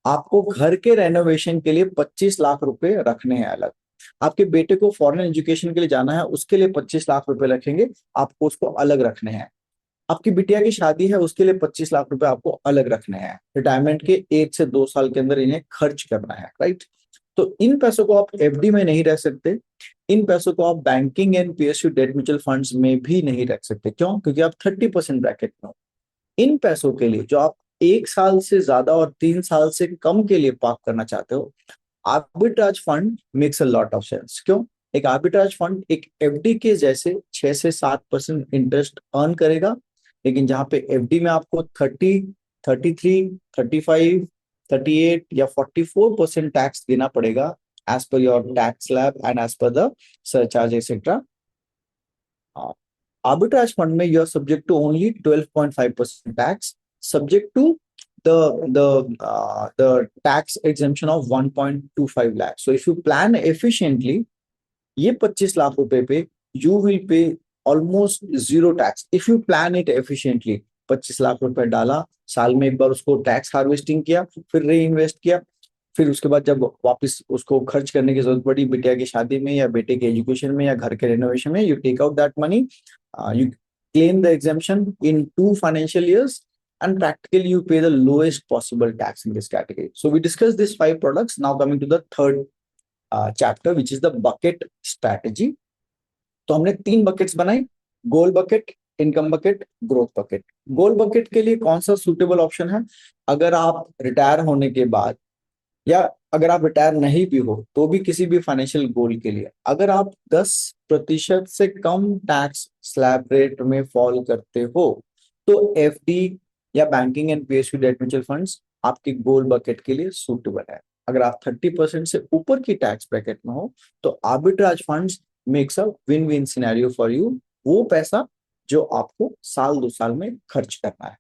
आपको घर के रेनोवेशन के लिए 25 लाख रुपए रखने हैं अलग, आपके बेटे को फॉरेन एजुकेशन के लिए जाना है उसके लिए 25 लाख रुपए रखेंगे, आपको उसको अलग रखने हैं, आपकी बिटिया की शादी है उसके लिए 25 लाख रुपए आपको अलग रखने हैं, रिटायरमेंट के 1 से 2 साल के अंदर इन्हें खर्च करना है, राइट? तो इन पैसों को आप एफडी में नहीं रख सकते, इन पैसों को आप banking and PSU debt mutual funds में भी नहीं रख सकते। क्यों? क्योंकि आप 30% ब्रैकेट में हो। इन पैसों के लिए जो आप 1 साल से ज्यादा और 3 साल से कम के लिए पार्क करना चाहते हो, arbitrage fund makes a lot of sense. क्यों? एक आर्बिट्राज फंड एक एफडी के जैसे 6 से 7% इंटरेस्ट अर्न करेगा, लेकिन जहां पे एफडी में आपको 30, 33, 35, 38 या 44% टैक्स देना पड़ेगा as per your tax slab and as per the surcharge etcetera. Arbitrage fund में you are subject to only 12.5% tax, subject to the tax exemption of 1.25 lakh. So if you plan efficiently, ये 25 लाख रुपए पे you will pay almost zero tax if you plan it efficiently. 25 lakh रुपए डाला, साल में एक बार उसको टैक्स हार्वेस्टिंग किया, फिर री इन्वेस्ट किया, फिर उसके बाद जब वापस उसको खर्च करने की जरूरत पड़ी बिटिया की शादी में या बेटे के एजुकेशन में या घर के रेनोवेशन में, you take out that money, you claim the exemption in 2 financial years, and practically you pay the lowest possible tax in this category. So we discussed these 5 products. Now coming to the third chapter, which is the bucket strategy. तो हमने 3 buckets बनाए, goal bucket, income bucket, growth bucket. Goal bucket के लिए कौन सा suitable option है? अगर आप रिटायर होने के बाद या अगर आप रिटायर नहीं भी हो तो भी किसी भी फाइनेंशियल गोल के लिए, अगर आप 10% से कम टैक्स स्लैब रेट में फॉल करते हो तो एफडी या banking and PSU debt mutual funds आपके गोल बकेट के लिए सूटेबल है। अगर आप 30% से ऊपर की टैक्स ब्रैकेट में हो तो arbitrage funds makes a win win scenario for you, वो पैसा जो आपको साल 2 साल में खर्च करना है।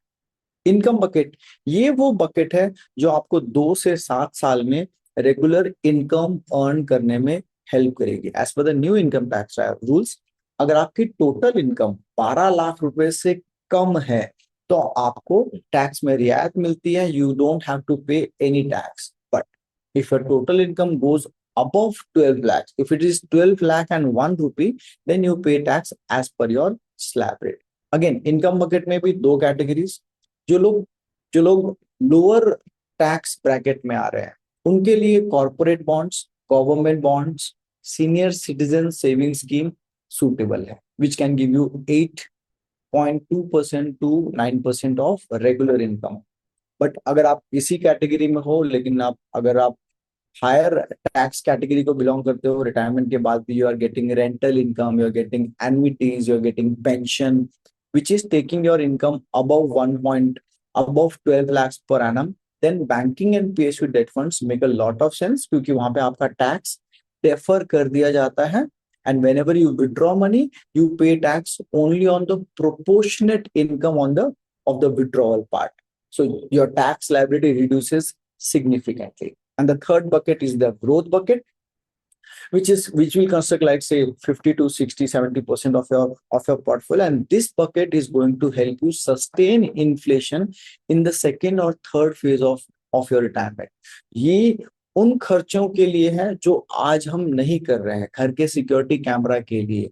इनकम बकेट, ये वो बकेट है जो आपको 2 से 7 साल में रेगुलर इनकम अर्न करने में हेल्प करेगी। As per the new income tax rules, अगर आपकी टोटल इनकम 12 लाख रुपए से कम है तो आपको टैक्स में रियायत मिलती है, यू डोंट हैव टू पे any tax. But if your total income goes above 12 lakhs, if it is 12 lakh and 1 rupee, then you pay tax as per your slab rate. Again, income bucket में भी 2 categories, जो लोग lower tax bracket में आ रहे हैं उनके लिए corporate bonds, government bonds, senior citizen saving scheme suitable है, which can give you 8.2% to 9% of regular income. But अगर आप इसी कैटेगरी में हो लेकिन अगर आप हायर टैक्स कैटेगरी को बिलोंग करते हो, रिटायरमेंट के बाद भी you are getting rental income, you are getting annuities, you are getting pension which is taking your income above 12 lakhs per annum, then banking and PSU debt funds make a lot of sense, क्योंकि वहां पे आपका tax defer कर दिया जाता है, and whenever you withdraw money you pay tax only on the proportionate income of the withdrawal part, so your tax liability reduces significantly. And the third bucket is the growth bucket, which will construct like say 50 to 60, 70% of your portfolio, and this bucket is going to help you sustain inflation in the second or third phase of your retirement. ये उन खर्चों के लिए है जो आज हम नहीं कर रहे हैं, घर के सिक्योरिटी कैमरा के लिए,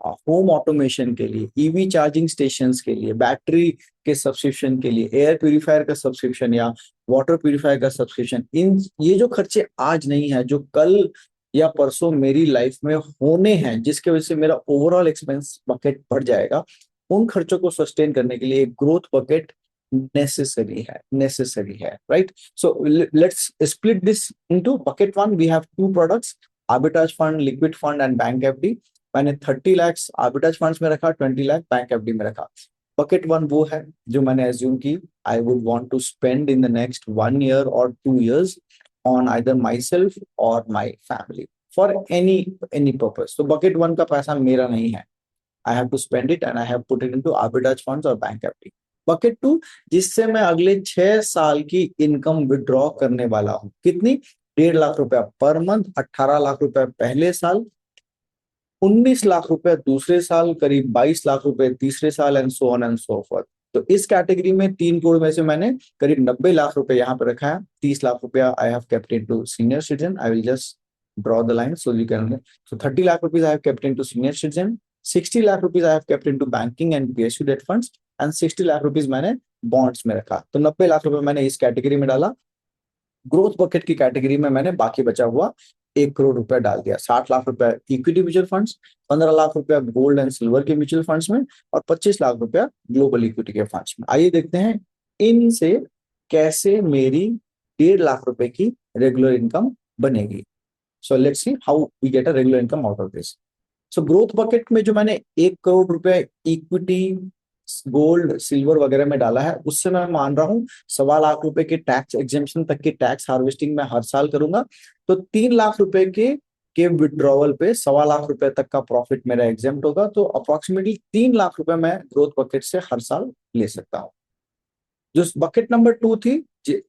होम ऑटोमेशन के लिए, ईवी चार्जिंग स्टेशंस के लिए, बैटरी के सब्सक्रिप्शन के लिए, एयर प्यूरिफायर का सब्सक्रिप्शन या वाटर प्यूरिफायर का सब्सक्रिप्शन, इन ये जो खर्चे आज नहीं है, जो कल या परसों मेरी लाइफ में होने हैं, जिसके वजह से मेरा ओवरऑल एक्सपेंस बकेट बढ़ जाएगा, उन खर्चों को सस्टेन करने के लिए एक ग्रोथ बकेट नेसेसरी है, right? So let's split this into bucket one. We have two products, arbitrage fund, liquid fund and bank FD. मैंने 30 लाख आर्बिट्राज फंड्स में रखा, 20 लाख बैंक एफडी में रखा। बकेट वन वो है जो मैंने एज्यूम की I would want to spend in the next 1 year और 2 years on either myself और my family for any purpose. तो बकेट वन का पैसा मेरा नहीं है, I have to spend it and I have put it into arbitrage funds और bank FD. Bucket two, जिससे मैं अगले 6 साल की इनकम विड्रॉ करने वाला हूं, कितनी? 1.5 लाख रुपया पर मंथ, 18 लाख रुपया पहले साल, 19 लाख रुपए दूसरे साल, करीब 22 लाख रुपए तीसरे साल, and so on and so forth. तो इस कैटेगरी में 3 करोड़ में से मैंने करीब 90 लाख रुपए यहाँ पे रखा है। 30 लाख रुपया I have kept into senior citizen. I will just draw the line so you can. So 30 lakh rupees I have kept into senior citizen, 60 lakh rupees I have kept into banking and PSU debt funds, and 60 lakh rupees मैंने bonds में रखा। तो 90 लाख रुपए मैंने इस category में डाला। Growth bucket की कैटेगरी में मैंने बाकी बचा हुआ 1 करोड़ रुपया डाल दिया। 60 लाख रुपया इक्विटी म्यूचुअल फंड्स, 15 लाख रुपया गोल्ड एंड सिल्वर के म्यूचुअल फंड्स में, और 25 लाख रुपया ग्लोबल इक्विटी के फंड्स में। आइए देखते हैं इनसे कैसे मेरी 1.5 लाख रुपए की रेगुलर इनकम बनेगी। So let's see how we get a regular income out of this. So growth bucket में जो मैंने 1 करोड़ रुपया इक्विटी गोल्ड सिल्वर वगैरह में डाला है, उससे मैं मान रहा हूँ 1.25 लाख रुपए के टैक्स एग्जेम्पशन तक की टैक्स हार्वेस्टिंग मैं हर साल करूंगा। तो 3 लाख रुपए के विड्रॉवल पे 1.25 लाख रुपए तक का प्रॉफिट मेरा एग्जेम्प्ट होगा। तो अप्रोक्सीमेटली 3 लाख रुपए मैं ग्रोथ बकेट से हर साल ले सकता हूँ। जो बकेट नंबर 2 थी,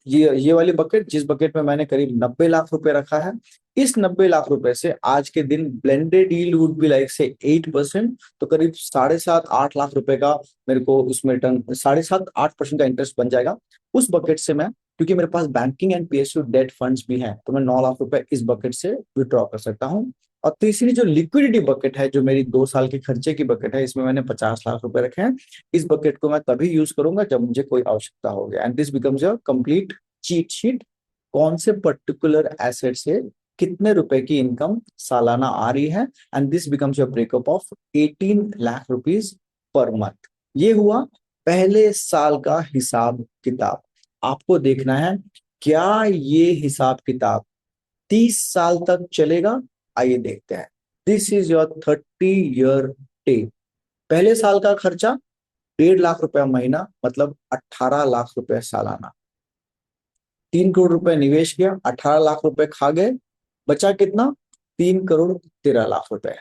ये वाली बकेट, जिस बकेट में मैंने करीब 90 लाख रुपए रखा है, इस 90 लाख रुपए से आज के दिन blended yield would be like से 8%। तो करीब 7.5-8 लाख रुपए का मेरे को उसमें रिटर्न, 7.5-8% का इंटरेस्ट बन जाएगा। उस बकेट से मैं, क्योंकि मेरे पास banking and PSU debt funds भी हैं, तो मैं 9 लाख रुपए इस बकेट से विड्रॉ कर सकता हूँ। और तीसरी जो लिक्विडिटी बकेट है, जो मेरी 2 साल के खर्चे की बकेट है, इसमें मैंने 50 लाख रुपए रखे हैं। इस बकेट को मैं तभी यूज करूंगा जब मुझे कोई आवश्यकता हो गया, and this becomes your complete cheat sheet. कौन से पर्टिकुलर एसेट से कितने रुपए की इनकम सालाना आ रही है, and this becomes your breakup of 18 lakh rupees per month. ये हुआ पहले साल का हिसाब किताब। आपको देखना है क्या ये हिसाब किताब 30 साल तक चलेगा। आइए देखते हैं। दिस इज योर 30 year टे। पहले साल का खर्चा 1.5 लाख रुपया महीना, मतलब 18 लाख रुपए सालाना। 3 करोड़ रुपए निवेश किया, 18 लाख रुपए खा गए, बचा कितना? 3 करोड़ 13 लाख रुपए।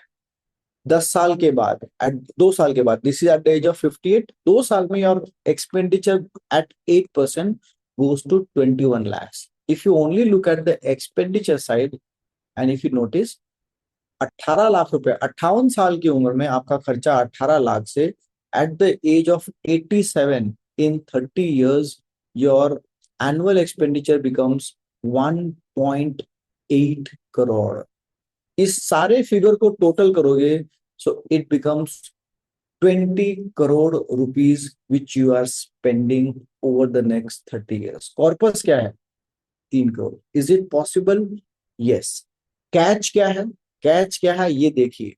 10 साल के बाद, एट 2 साल के बाद, this is at the age of 58, 2 साल में your expenditure at 8% goes to 21 lakhs. If you only look at the expenditure side and if you notice, 18 lakh रुपए 58 साल की उम्र में आपका खर्चा 18 लाख से, at the age of 87 in 30 years your annual expenditure becomes 1.8 crore. इस सारे फिगर को टोटल करोगे, so it becomes 20 crore rupees which you are spending over the next 30 years। Corpus क्या है? 3 crore. Is it possible? Yes. Catch क्या है? कैच क्या है ये देखिए।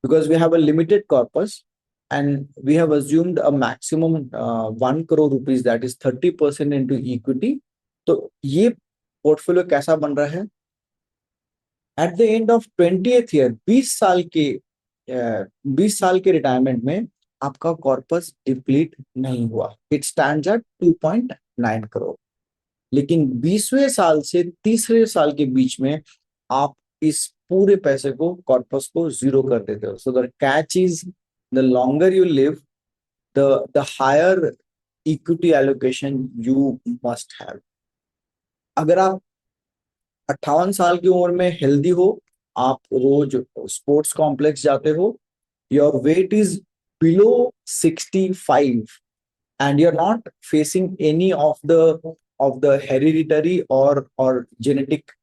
Because we have a limited corpus and we have assumed a maximum 1 crore rupees, that is 30% into equity। तो ये पोर्टफोलियो कैसा बन रहा है? At the end of 20th year, 20 साल के रिटायरमेंट में आपका कॉर्पस डिप्लीट नहीं हुआ, इट स्टैंड्स एट 2.9 करोड़। लेकिन 20वें साल से तीसरे साल के बीच में आप इस पूरे पैसे को, कॉर्पस को, जीरो कर देते हो। So the catch is, the longer you live, the higher equity allocation you must have। अगर आप 58 साल की उम्र में हेल्दी हो, आप रोज स्पोर्ट्स कॉम्प्लेक्स जाते हो, your weight is below 65 and you're not facing any of the hereditary or genetic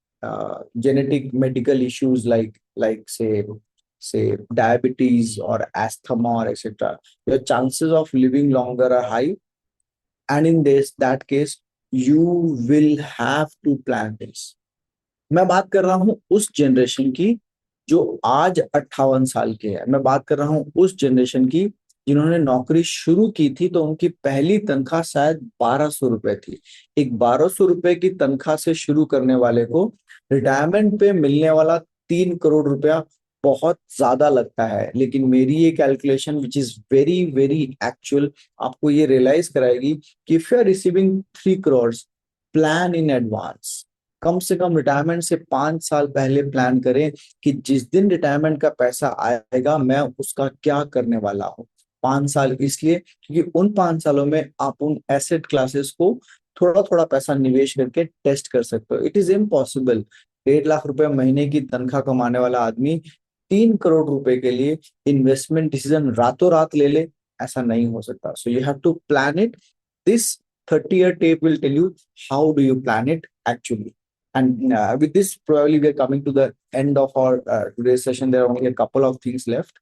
medical issues like say say diabetes or asthma or etc., your chances of living longer are high. And in this that case, you will have to plan this. मैं बात कर रहा हूं उस generation की जो आज 58 साल के है। मैं बात कर रहा हूं उस जनरेशन की जिन्होंने नौकरी शुरू की थी तो उनकी पहली तनख्वाह शायद 1200 रुपए थी। एक 1200 रुपए की तनख्वाह से शुरू करने वाले को रिटायरमेंट पे मिलने वाला 3 करोड़ रुपया बहुत ज्यादा लगता है, लेकिन मेरी ये calculation which is very very actual आपको ये रियलाइज कराएगी कि if you are receiving 3 crore, plan in advance. कम से कम रिटायरमेंट से 5 साल पहले प्लान करें कि जिस दिन रिटायरमेंट का पैसा आएगा मैं उसका क्या करने वाला हूँ। 5 साल इसलिए क्योंकि उन 5 सालों में आप उन एसेट क्लासेस को थोड़ा थोड़ा पैसा निवेश करके टेस्ट कर सकते हो। इट इज इम्पॉसिबल 1.5 लाख रुपए महीने की तनख्वाह कमाने वाला आदमी 3 करोड़ रुपए के लिए इन्वेस्टमेंट डिसीजन रातों रात ले ले, ऐसा नहीं हो सकता। So you have to plan it. This 30-year tape will tell you how do you plan it actually. And with this, probably we are coming to the end of our today's session. There are only a couple of things left.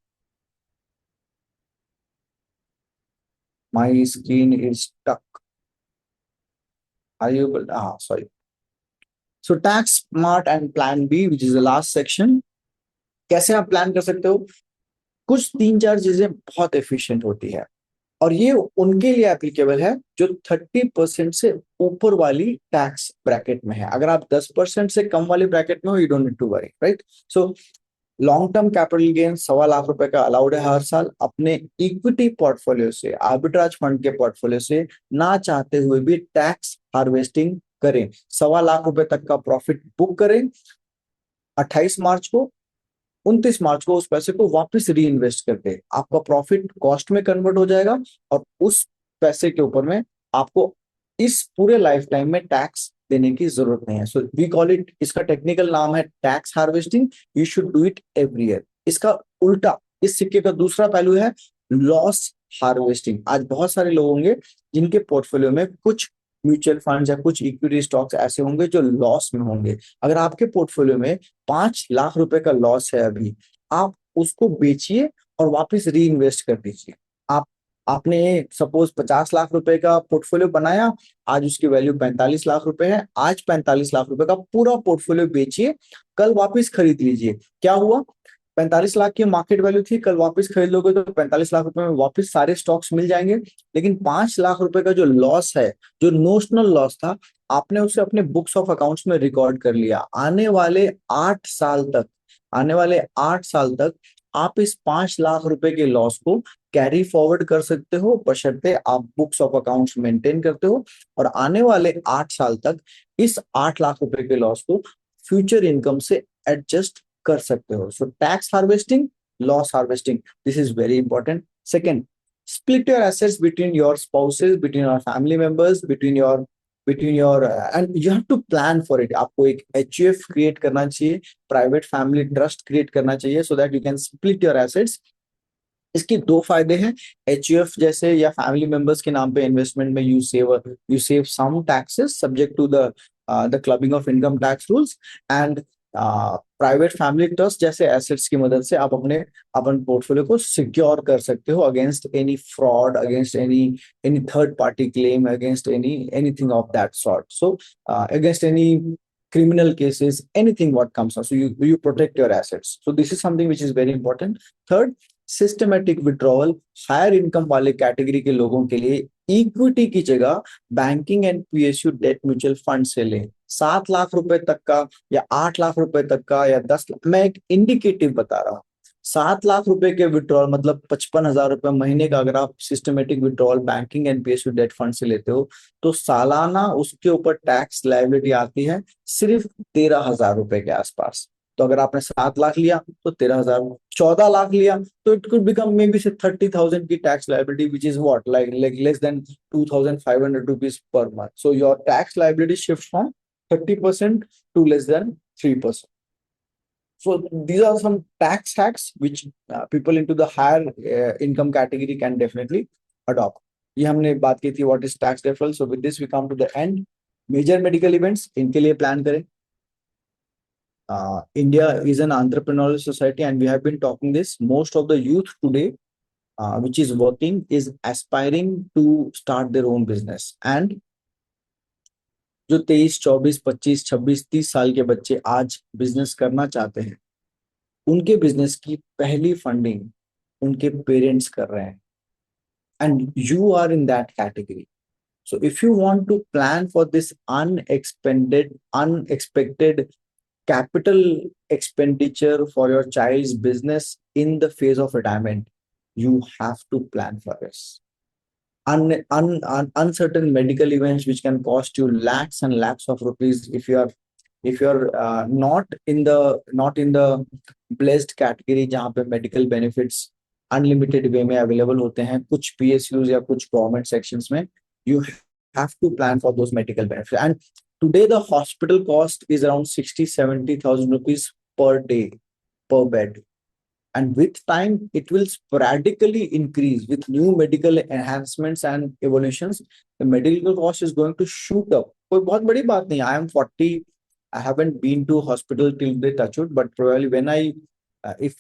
My screen is stuck. Are you able? Sorry. So tax smart and plan B, which is the last section. कैसे आप plan कर सकते हो? कुछ 3-4 चीजें बहुत efficient होती है और ये उनके लिए एप्लीकेबल है जो 30% से ऊपर वाली टैक्स ब्रैकेट में है। अगर आप 10% से कम वाली ब्रैकेट में हो, you don't need to worry, right? So long term capital gain 1.25 lakh का अलाउड है हर साल। अपने इक्विटी पोर्टफोलियो से, आर्बिट्राज फंड के पोर्टफोलियो से ना चाहते हुए भी टैक्स हार्वेस्टिंग करें। 1.25 लाख तक का प्रॉफिट बुक करें 28 मार्च को, 29 मार्च को उस पैसे को वापस री इन्वेस्ट करके आपका प्रॉफिट कॉस्ट में कन्वर्ट हो जाएगा और उस पैसे के ऊपर में आपको इस पूरे लाइफ टाइम में टैक्स देने की जरूरत नहीं है। सो वी कॉल इट, इसका टेक्निकल नाम है tax harvesting. You should do it every year. इसका उल्टा, इस सिक्के का दूसरा पहलू है लॉस हार्वेस्टिंग। आज बहुत सारे लोग होंगे जिनके पोर्टफोलियो में कुछ म्यूचुअल फंड्स या कुछ इक्विटी स्टॉक्स ऐसे होंगे जो लॉस में होंगे। अगर आपके पोर्टफोलियो में 5 लाख रुपए का लॉस है अभी, आप उसको बेचिए और वापस री इन्वेस्ट कर दीजिए। आप आपने सपोज 50 लाख रुपए का पोर्टफोलियो बनाया, आज उसकी वैल्यू 45 लाख रुपए है। आज 45 लाख रुपए का पूरा पोर्टफोलियो बेचिए, कल वापस खरीद लीजिए। क्या हुआ? 45 लाख की मार्केट वैल्यू थी, कल वापस खरीद लोगे तो 45 लाख रुपए में वापस सारे स्टॉक्स मिल जाएंगे। लेकिन 5 लाख रुपए का जो लॉस है, जो नोशनल लॉस था, आपने उसे अपने बुक्स ऑफ अकाउंट्स में रिकॉर्ड कर लिया। आने वाले 8 साल तक आप इस 5 लाख रुपए के लॉस को कैरी फॉरवर्ड कर सकते हो, बशर्ते आप बुक्स ऑफ अकाउंट्स मेंटेन करते हो। और आने वाले 8 साल तक इस 8 लाख रुपए के लॉस को फ्यूचर इनकम से एडजस्ट कर सकते हो। So tax harvesting, loss harvesting, this is very important. Second, split your assets between your spouses, between your family members, between your and you have to plan for it. आपको एक HUF create करना चाहिए, private family trust create करना चाहिए, so that you can split your assets. इसके दो फायदे हैं। HUF जैसे या फैमिली मेंबर्स के नाम पे इन्वेस्टमेंट में you save some taxes subject to the clubbing of income tax rules. And private family trust जैसे एसेट्स की मदद से आप अपन पोर्टफोलियो को सिक्योर कर सकते हो against any fraud, against any third party claim, against anything of that sort. So against any criminal cases, anything what comes up. So you protect your assets. So this is something which is very important. Third, systematic withdrawal. Higher income वाले category के लोगों के लिए equity की जगह banking and PSU debt mutual fund से लें। 7 लाख रुपए तक का या 8 लाख रुपए तक का या 10 लाख, मैं एक इंडिकेटिव बता रहा हूँ। 7 लाख रुपए के विड्रॉल मतलब 55,000 रुपए महीने का अगर आप systematic withdrawal banking and PSU debt fund से लेते हो तो सालाना उसके ऊपर टैक्स लायबिलिटी आती है सिर्फ 13,000 रुपए के आसपास। तो अगर आपने 7 लाख लिया तो 13,000, 14 लाख लिया तो it could become may be से 30,000 की tax liability, which is what like less than 2,500 rupees per month. So your tax liability shift from 30% to less than 3%. So these are some tax hacks which people into the higher income category can definitely adopt. ये हमने बात की थी what is tax deferral. So with this we come to the end. Major medical events इनके लिए plan करें। India is an entrepreneurial society, and we have been talking this. Most of the youth today, which is working, is aspiring to start their own business. And जो 23, 24, 25, 26, 30 साल के बच्चे आज business करना चाहते हैं, उनके बिजनेस की पहली फंडिंग उनके पेरेंट्स कर रहे हैं. And you are in that category. So if you want to plan for this unexpected capital expenditure for your child's business in the phase of retirement, you have to plan for this. Uncertain medical events which can cost you lakhs and lakhs of rupees if you're not in the blessed category जहाँ पे medical benefits unlimited way में available होते हैं कुछ PSUs या कुछ government sections में. You have to plan for those medical benefits. And today the hospital cost is around 60-70,000 rupees per day per bed. And with time, it will sporadically increase with new medical enhancements and evolutions. The medical cost is going to shoot up. कोई बहुत बड़ी बात नहीं. I am 40. I haven't been to hospital till they touch it, but probably when if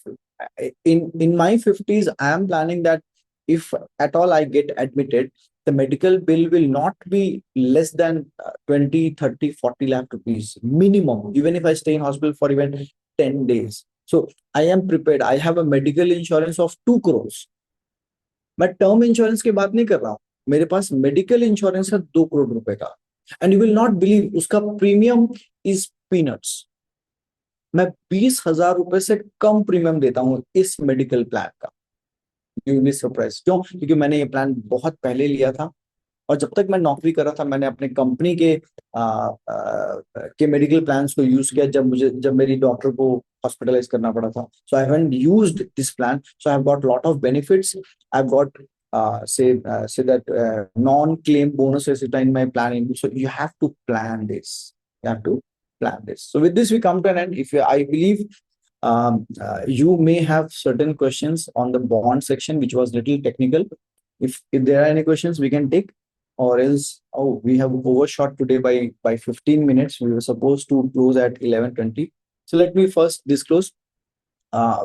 in my 50s, I am planning that if at all I get admitted, the medical bill will not be less than 20, 30, 40 lakh rupees minimum, even if I stay in hospital for even 10 days. So I am prepared. I have a medical insurance of 2 crores. मैं term insurance की बात नहीं कर रहा हूं. मेरे पास medical insurance है 2 करोड़ रुपए का. And you will not believe उसका प्रीमियम इज पीनट्स. मैं 20,000 रुपए से कम प्रीमियम देता हूं इस मेडिकल प्लान का. You will be surprise. क्यों? क्योंकि मैंने ये प्लान बहुत पहले लिया था और जब तक मैं नौकरी कर रहा था मैंने अपने कंपनी के मेडिकल प्लान्स को यूज किया जब मेरी डॉक्टर को हॉस्पिटलाइज करना पड़ा था. So I haven't used this plan. So I have got lot of benefits. I have got say that non-claim bonuses in my planning. So you have to plan this. You have to plan this. So with this we come to an end. I believe you may have certain questions on the bond section which was little technical. If there are any questions we can take, or else we have overshot today by 15 minutes. We were supposed to close at 11:20. So let me first disclose.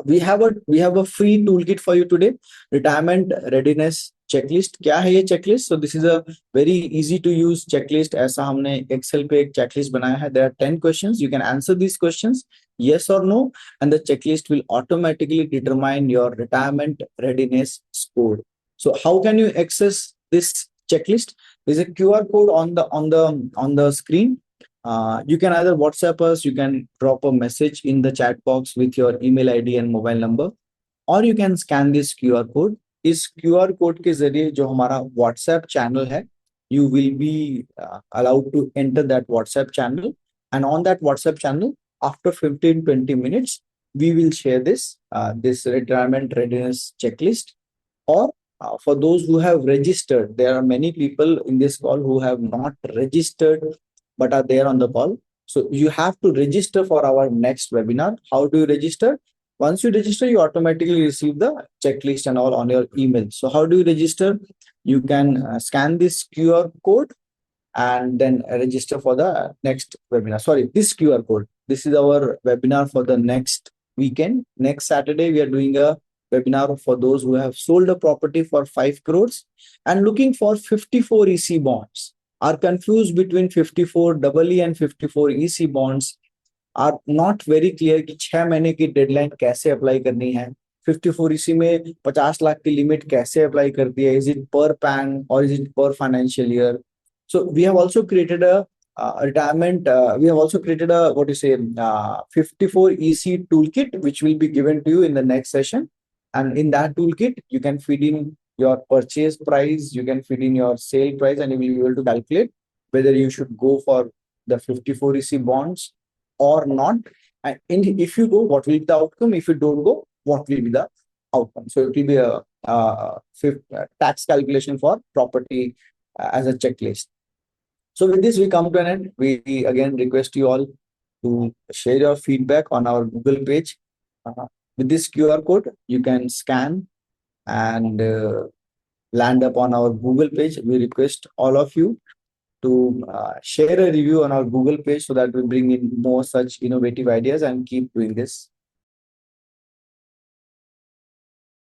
We have a free toolkit for you today. Retirement readiness checklist. क्या है ये checklist? So this is a very easy to use checklist. ऐसा हमने Excel पे एक checklist बनाया है. There are 10 questions. You can answer these questions yes or no, and the checklist will automatically determine your retirement readiness score. So how can you access this checklist? There's a QR code on the screen. You can either WhatsApp us, you can drop a message in the chat box with your email ID and mobile number, or you can scan this QR code. इस QR code के जरिए जो हमारा WhatsApp channel है, you will be allowed to enter that WhatsApp channel, and on that WhatsApp channel, after 15-20 minutes, we will share this retirement readiness checklist. Or for those who have registered, there are many people in this call who have not registered but are there on the call. So you have to register for our next webinar. How do you register? Once you register, you automatically receive the checklist and all on your email. So how do you register? You can scan this QR code and then register for the next webinar. Sorry, this QR code. This is our webinar for the next weekend. Next Saturday, we are doing a webinar for those who have sold a property for 5 crores and looking for 54 EC bonds. Are confused between 54 EE and 54 EC bonds, are not very clear कि 6 महीने की deadline कैसे apply करनी है. 54 EC में 50 लाख की limit कैसे apply करती है. Is it per PAN or is it per financial year? So we have also created a we have also created a 54 EC toolkit which will be given to you in the next session. And in that toolkit you can feed in your purchase price, you can feed in your sale price, and you will be able to calculate whether you should go for the 54 EC bonds or not. And if you go, what will be the outcome? If you don't go, what will be the outcome? So it will be a tax calculation for property as a checklist. So with this, we come to an end. We again request you all to share your feedback on our Google page. With this QR code, you can scan and land up on our Google page. We request all of you to share a review on our Google page so that we bring in more such innovative ideas and keep doing this.